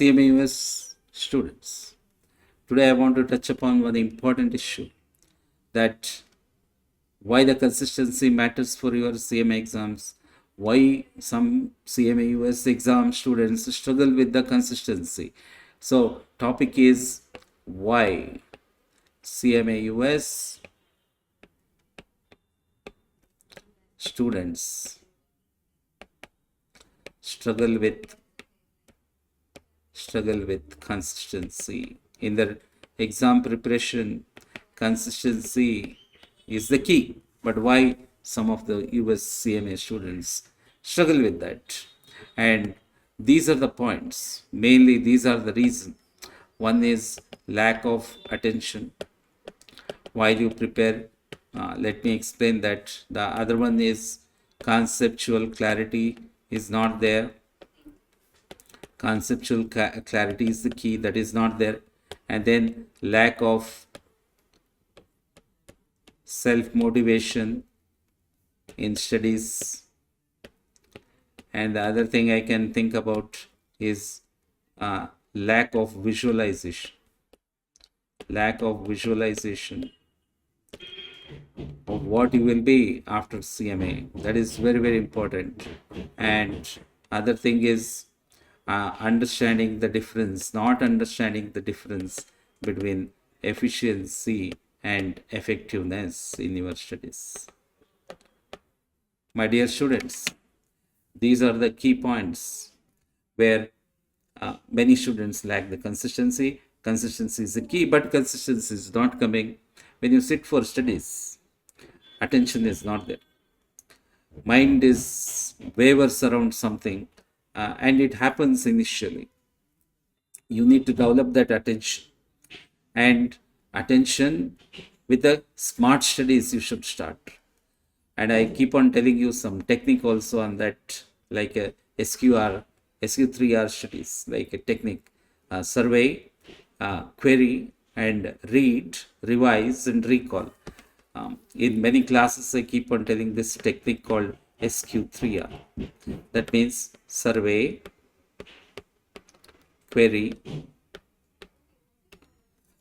CMA US students. Today I want to touch upon one important issue, that why the consistency matters for your CMA exams, why some CMA US exam students struggle with the consistency. So topic is why CMA US students struggle with consistency in their exam preparation. Consistency is the key, but why some of the US CMA students struggle with that? And these are the points, mainly these are the reason. One is lack of attention while you prepare. Let me explain that. The other one is conceptual clarity is not there. Conceptual clarity is the key, that is not there. And then lack of self motivation in studies. And the other thing I can think about is lack of visualization of what you will be after CMA. That is very, very important. And other thing is understanding the difference, not understanding the difference between efficiency and effectiveness in your studies. My dear students, these are the key points where many students lack the consistency. Consistency is the key, but consistency is not coming. When you sit for studies, attention is not there. Mind is wavers around something, and it happens initially. You need to develop that attention, and attention with the smart studies you should start. And I keep on telling you some technique also on that, like a SQ3R studies, like a technique, survey, query, and read, revise, and recall. In many classes, I keep on telling this technique called SQ3R. That means survey, query,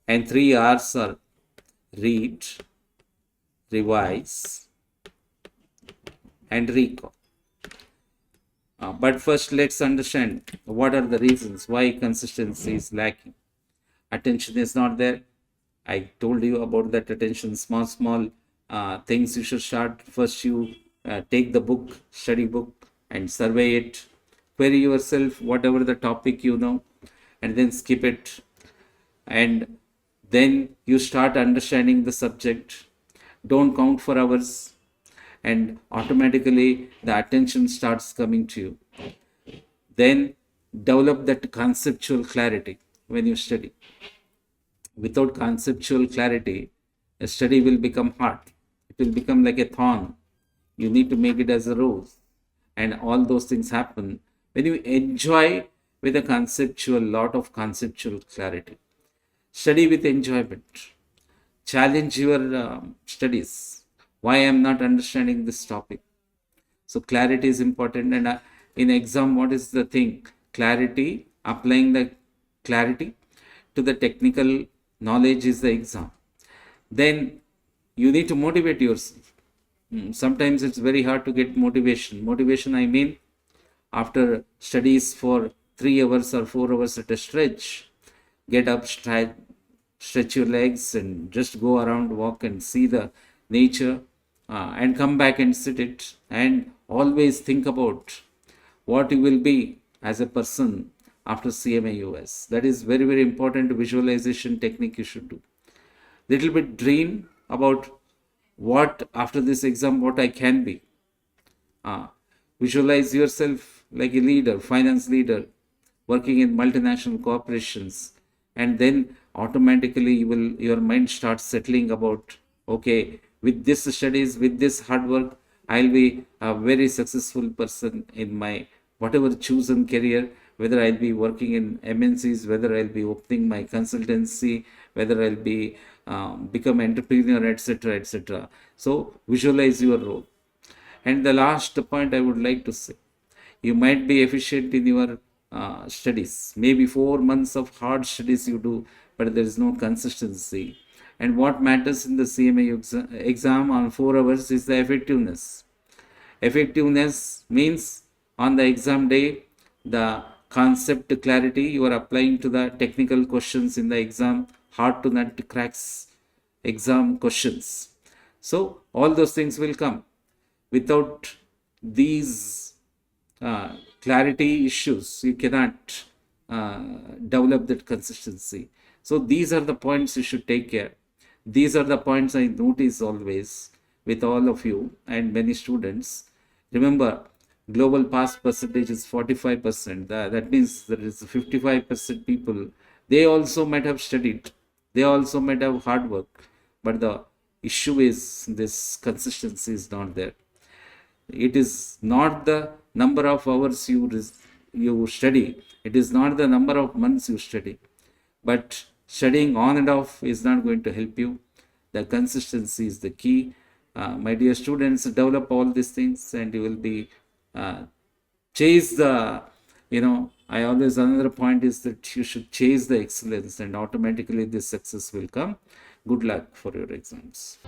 and 3 R's are read, revise, and recall. But first, let's understand what are the reasons why consistency is lacking. Attention is not there. I told you about that attention. Small things you should start. First, you take the book, study book, and survey it. Query yourself, whatever the topic you know, and then skip it. And then you start understanding the subject. Don't count for hours, and automatically the attention starts coming to you. Then develop that conceptual clarity when you study. Without conceptual clarity, a study will become hard. It will become like a thorn. You need to make it as a rose. And all those things happen when you enjoy with a lot of conceptual clarity. Study with enjoyment. Challenge your studies. Why I am not understanding this topic? So clarity is important. And in exam, what is the thing? Clarity, applying the clarity to the technical knowledge is the exam. Then you need to motivate yourself. Sometimes it's very hard to get motivation. Motivation, I mean, after studies for 3 hours or 4 hours at a stretch, get up, stretch your legs, and just go around, walk and see the nature, and come back and sit it, and always think about what you will be as a person after CMA US. That is very, very important visualization technique you should do. Little bit dream about what after this exam, what I can be. Visualize yourself like a leader, finance leader, working in multinational corporations, and then automatically your mind starts settling about, okay, with this studies, with this hard work, I'll be a very successful person in my whatever chosen career, whether I'll be working in MNCs, whether I'll be opening my consultancy, whether I'll be become entrepreneur, etc., etc. So visualize your role. And the last point I would like to say, you might be efficient in your studies. Maybe 4 months of hard studies you do, but there is no consistency. And what matters in the CMA exam on 4 hours is the effectiveness. Effectiveness means on the exam day, the concept clarity you are applying to the technical questions in the exam, hard to nut cracks exam questions. So all those things will come. Without these clarity issues, you cannot develop that consistency. So these are the points you should take care. These are the points I notice always with all of you and many students. Remember, global pass percentage is 45%. That means there is 55% people. They also might have studied. They also might have hard work. But the issue is this consistency is not there. It is not the number of hours you study. It is not the number of months you study. But studying on and off is not going to help you. The consistency is the key. My dear students, develop all these things and you will be chase the, I always, another point is that you should chase the excellence and automatically this success will come. Good luck for your exams.